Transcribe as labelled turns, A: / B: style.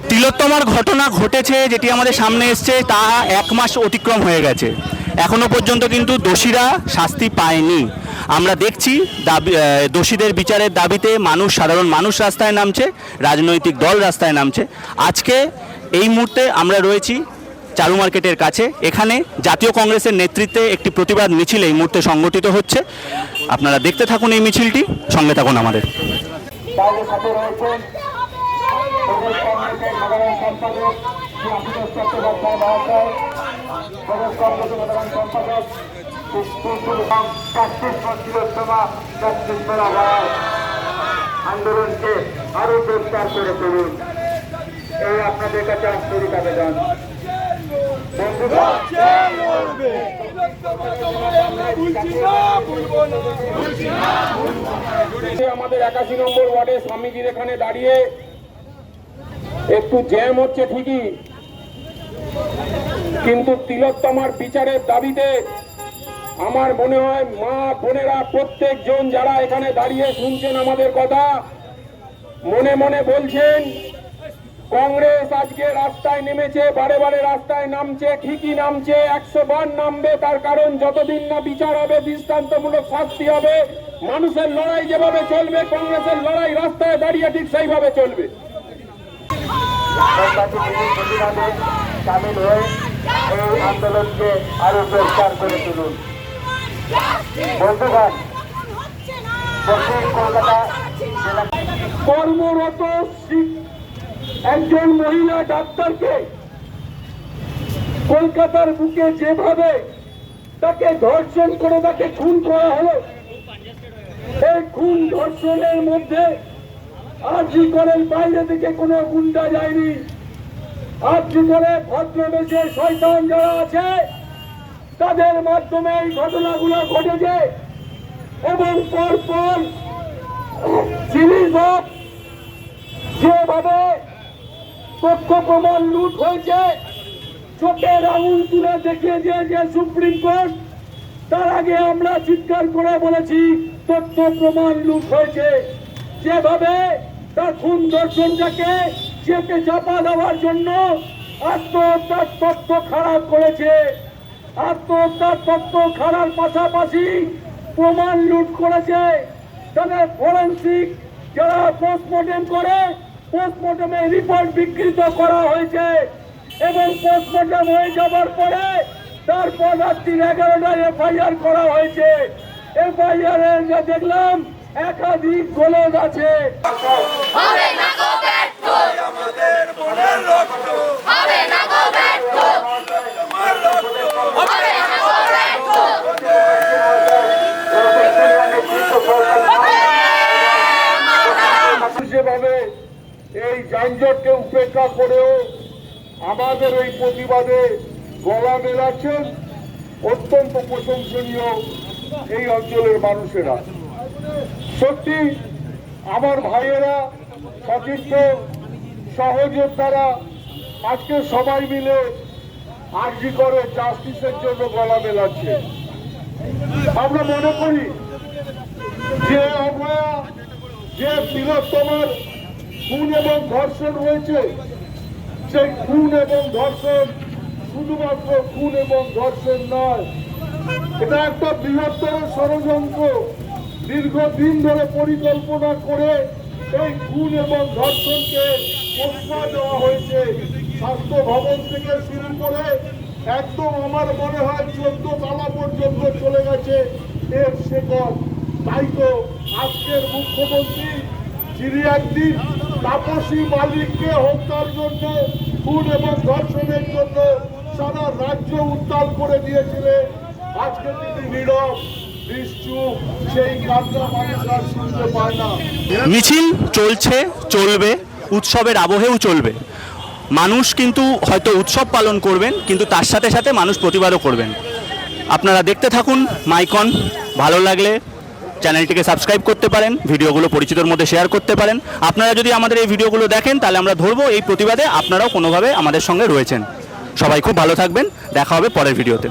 A: তিলোত্তমার ঘটনা ঘটেছে যেটি আমাদের সামনে এসছে, তা 1 মাস অতিক্রম হয়ে গেছে। এখনো পর্যন্ত কিন্তু দোষীরা শাস্তি পায়নি। আমরা দেখছি দোষীদের বিচারের দাবিতে সাধারণ মানুষ রাস্তায় নামছে, রাজনৈতিক দল রাস্তায় নামছে। আজকে এই মুহূর্তে আমরা রয়েছি চারু মার্কেটের কাছে। এখানে জাতীয় কংগ্রেসের নেতৃত্বে একটি প্রতিবাদ মিছিল এই মুহূর্তে সংগঠিত হচ্ছে। আপনারা দেখতে থাকুন এই মিছিলটি, সঙ্গে থাকুন আমাদের।
B: আন্দোলনকে আরো জোরদার করে তুলুন, এই আপনাদের কাছে আন্তরিক আবেদন। আমাদের 81 নম্বর ওয়ার্ডে স্বামীজির এখানে দাঁড়িয়ে একটু জ্যাম হচ্ছে ঠিকই, কিন্তু তিলোত্তমার বিচারের দাবিতে আমার মনে হয় মা বোনেরা প্রত্যেকজন যারা এখানে দাঁড়িয়ে শুনছেন আমাদের কথা, মনে মনে বলছেন কংগ্রেস আজকে রাস্তায় নেমেছে, বারে বারে রাস্তায় নামছে, ঠিকই নামছে, 100 বার নামবে। তার কারণ যতদিন না বিচার হবে, দৃষ্টান্তমূলক শাস্তি হবে, মানুষের লড়াই যেভাবে চলবে, কংগ্রেসের লড়াই রাস্তায় দাঁড়িয়ে ঠিক সেইভাবে চলবে। সামিল হয়ে এই আন্দোলনকে আরো জোরদার করে তুলুন। বন্ধুগণ, দক্ষিণ কলকাতা কর্মরত একজন মহিলা ডাক্তারকে কলকাতার বুকে যেভাবে তাকে ধর্ষণ করে তাকে খুন করা হলো, এই খুন ধর্ষণের মধ্যে আরজি করেন বাইরে থেকে কোনো গুন্ডা যায়নি। আরজি করে ভদ্রবেশের শয়তান যারা আছে তাদের মাধ্যমে এই ঘটনাগুলো ঘটেছে এবং পরপর সিরিজ অফ যেভাবে তথ্য প্রমাণ লুট হয়েছে, চোখের আঙুল তুলে দেখিয়েছে যে সুপ্রিম কোর্ট, তার আগে আমরা চিৎকার করে বলেছি তথ্য প্রমাণ লুট হয়েছে। যেভাবে তার খুন দর্শনটাকে চেপে চাপা দেওয়ার জন্য আত্মহত্যার তথ্য খারাপ করেছে, আত্মহত্যার তথ্য খারাপ পাশাপাশি প্রমাণ লুট করেছে। তাদের ফরেন্সিক যারা পোস্টমর্টেম করে, পোস্টমর্টমে রিপোর্ট বিকৃত করা হয়েছে এবং পোস্টমর্টম হয়ে যাবার পরে তারপর রাত্রি 11টায় এফআইআর করা হয়েছে। এফআইআর এর যা দেখলাম একাধিক গোলক আছে। যেভাবে এই যানজটকে উপেক্ষা করেও আমাদের এই প্রতিবাদে গলা মেলাচ্ছেন, অত্যন্ত প্রশংসনীয় এই অঞ্চলের মানুষেরা। সত্যি আমার ভাইয়েরা, সতীর্থ সহযোদ্ধারা আজকে সবাই মিলে আরজি করে জাস্টিসের জন্য গলা মেলাচ্ছে। আমরা মনে করি যে অভয়া, যে তিলোত্তমার খুন এবং ধর্ষণ হয়েছে, সেই খুন এবং ধর্ষণ শুধুমাত্র খুন এবং ধর্ষণ নয়, এটা একটা বৃহত্তর ষড়যন্ত্র। দীর্ঘদিন ধরে পরিকল্পনা করে এই খুন এবং ধর্ষণকে প্রশ্রয় দেওয়া হয়েছে। স্বাস্থ্য ভবন থেকে শুরু করে একদম আমার মনে হয় 14 তলা পর্যন্ত চলে গেছে এর শেকড়। তাই তো আজকের মুখ্যমন্ত্রী, যিনি একদিন তাপসী মালিককে হত্যার জন্য, খুন এবং ধর্ষণের জন্য সারা রাজ্য উত্তাল করে দিয়েছিলেন, আজকে তিনি নীরব, নিশ্চুপ, সেই কান্না মানুষ আর শুনতে পায় না।
A: মিছিল চলছে, চলবে, উৎসবের আবহেও চলবে। মানুষ কিন্তু হয়তো উৎসব পালন করবেন, কিন্তু তার সাথে সাথে মানুষ প্রতিবাদও করবেন। আপনারা দেখতে থাকুন মাইকন। ভালো লাগলে চ্যানেলটিকে সাবস্ক্রাইব করতে পারেন, ভিডিওগুলো পরিচিতর মধ্যে শেয়ার করতে পারেন। আপনারা যদি আমাদের এই ভিডিওগুলো দেখেন তাহলে আমরা ধরবো এই প্রতিবাদে আপনারাও কোনোভাবে আমাদের সঙ্গে রয়েছেন। সবাই খুব ভালো থাকবেন, দেখা হবে পরের ভিডিওতে।